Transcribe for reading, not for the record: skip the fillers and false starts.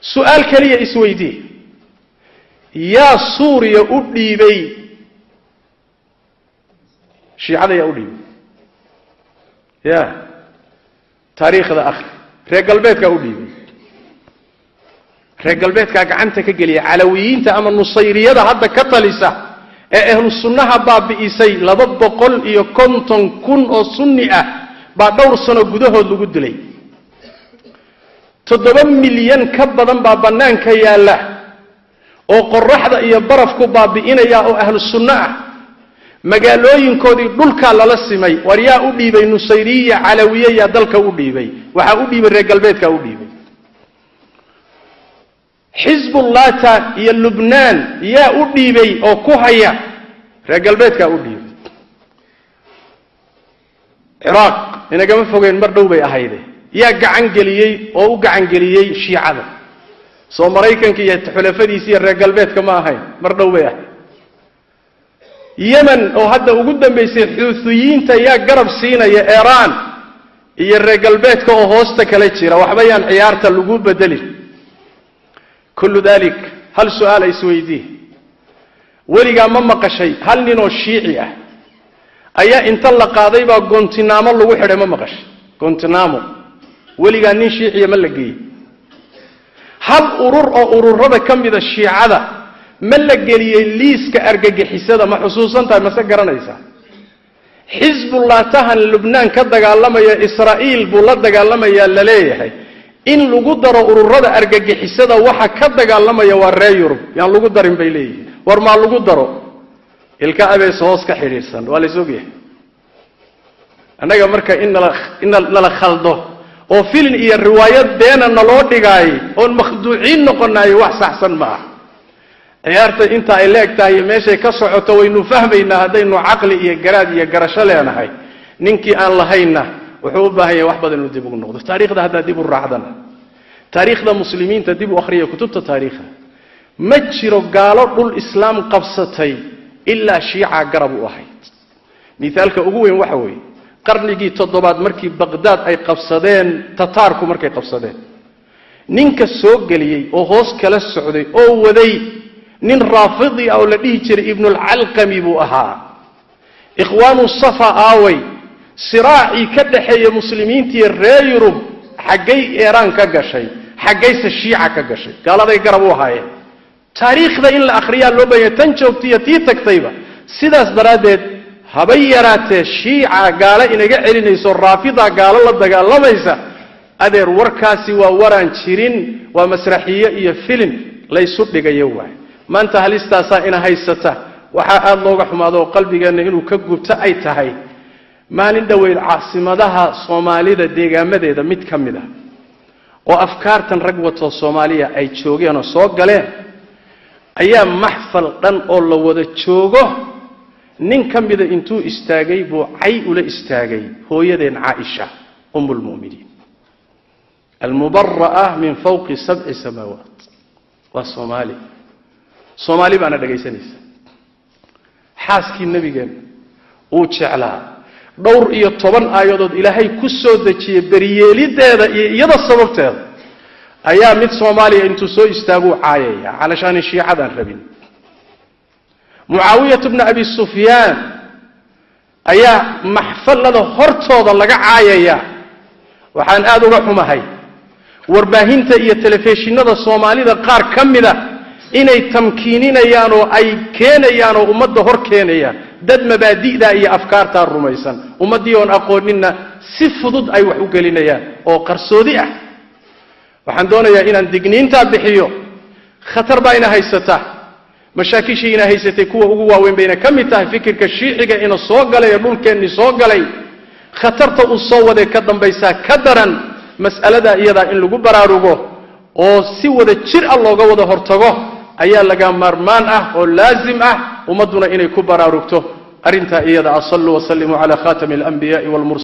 سؤال كلية إسويدي يا سوريا أدي بي شيعة يا أدي يا تاريخ ذا أخي رجال بيتك أدي بي رجال بيتك عنتك قلي علويين تأمن النصيرية هذا كتلسة أهل السنة باب بإيسي لضب قل يكنتم كن أو سنئة بعد دور سنة قدوه اللي قد لي 7 مليون كبضا بابنان كيا الله وقرحة يبرفكو بابئين يا أهل السنة مقالوين كودي دولكا للسمي وريا أدي بي نصيرية علوية يا دلك أدي بي وحا أدي بي رجال بيتك أدي بي حزب الله يا لبنان يا أدي بي أو كوهيا رجال بيتك أدي بي عراق هنا كمان فوقين مردو بي أهيدي يا قعنقليي أو قعنقليي شيعة سو مريكان كي يتحلفدي يصير رجال بيتك ما هي مردو بي أهيدي يمن أو هذا وجودن بيصير حوثيين يا قرب سينا يا إيران يا رجال بيتك أو هوستك ليتشيرا وحبيان عيارة اللجوء بدليل كل ذلك هل سؤال يسويديه ولقى ممق شيء هل نينو الشيعية أيا انت الله قاضي با غونتنامو لو خيره ممقش غونتنامو ولقى نين شيعية ما لقيه هل أرور كميدا الشيعة ما لقيه ليس كأرقاقحيسada ما xusuusan tahay ma garanaysa حزب الله تهن لبنان كدغالمaya إسرائيل buu la dagaalamaya la leeyahay in lagu daro ururada argagixisada waxa ka dagaalamaya waa reer Yurub yaan lagu darin bay leeyihiin war ma lagu daro ilka abees hoos ka xiriirsan waa la soogeey anaga marka in la khaldo oo filin iyo riwaayad beena naloo dhigay oo makhduuciin noqonay wax saxsan ma ciyaarta inta ay leegtahay meeshay ka socoto waynu fahmaynaa hadaynu aqli iyo garaad iyo garasho leenahay ninkii aan lahayna wuxuu u baahan yahay wax badan inuu dib ugu noqdo taariikhda hadda dib u raacdana taariikhda muslimiinta dib u akhriyo kutubta taariikhda ma jiro gaalo dhul islaam qabsatay illa shiica garab u ahayd miisaalka ugu weyn waxa weey qarnigii 7aad markii Baghdad ay qabsadeen tataarku markay qabsadeen ninka soo galiyay oo hoos kala socday oo waday nin raafidi oo la dhihi jiray ibn al-alqami buu ahaa ikhwaanu safa aaway صراعي كدحيه مسلمين تي ريرب حقي ايران كغشاي حقيس الشيعة كغشاي قال هذا يقربوا هاي تاريخ ذا إن الأخرياء لو بيه تنشوفتي تي تكتيبة سيداس درادت هبيرات الشيعة قال إن قعلين يسور رافضة قال الله دا قال الله ميسا أدير وركاسي ووران شيرين ومسرحية إيا فيلم ليسود لغا يوعي ما انت هلستاسا إنا هايستا وحا الله رحمه قلبي قال إنه كقبتا أي تهي maalin dhaweyd caasimadaha Soomaalida deegaamadeeda mid kamida oo afkaartan rag wato Soomaaliya ay joogeen oo soo galeen ayaa maxfal dhan oo la wada joogo nin kamida intuu istaagay buu ay ula istaagay hooyadeen Aisha ummul muuminiin المبرأة من فوق 7 سماوات Soomaali bana dhageysanaysa xaaskii nabigan oo jeclaa دور iyo 10 aayadood ilaahay ku soo dajiyay bariyeelideeda iyo iyada sababteeda ayaa mid Soomaaliya intuu soo istaago caayaya علشان shiicadan rabin Muawiyah ibn Abi Sufyan ayaa maxfalada hortooda laga caayaya waxaan aad uga xumahay warbaahinta iyo telefishinada Soomaalida qaar kamida inay tamkiininayaan oo ay keenayaan oo ummadda hor keenayaan dad mabaadi'da iyo afkaarta rumaysan ummadii oo aqoonina si fudud ay wax u gelinayaan oo qarsoodi ah waxaan doonayaa inaan digniinta bixiyo khatar baa ina haysata mashaakishii ina haysatay kuwa ugu waaweyn bayna kamid tahay fikirka shiiciga ina soo galay dhulkeenni soo galay khatarta uu soo waday ka dambaysa ka daran mas'alada iyada in lagu baraarugo oo si wada jir ah looga wada hortago ayaa laga marmaan ah oo laazim ah umaduna inay ku baraarugto arinta iyada sallu wa sallimu ala khatamil anbiya'i wal mursalin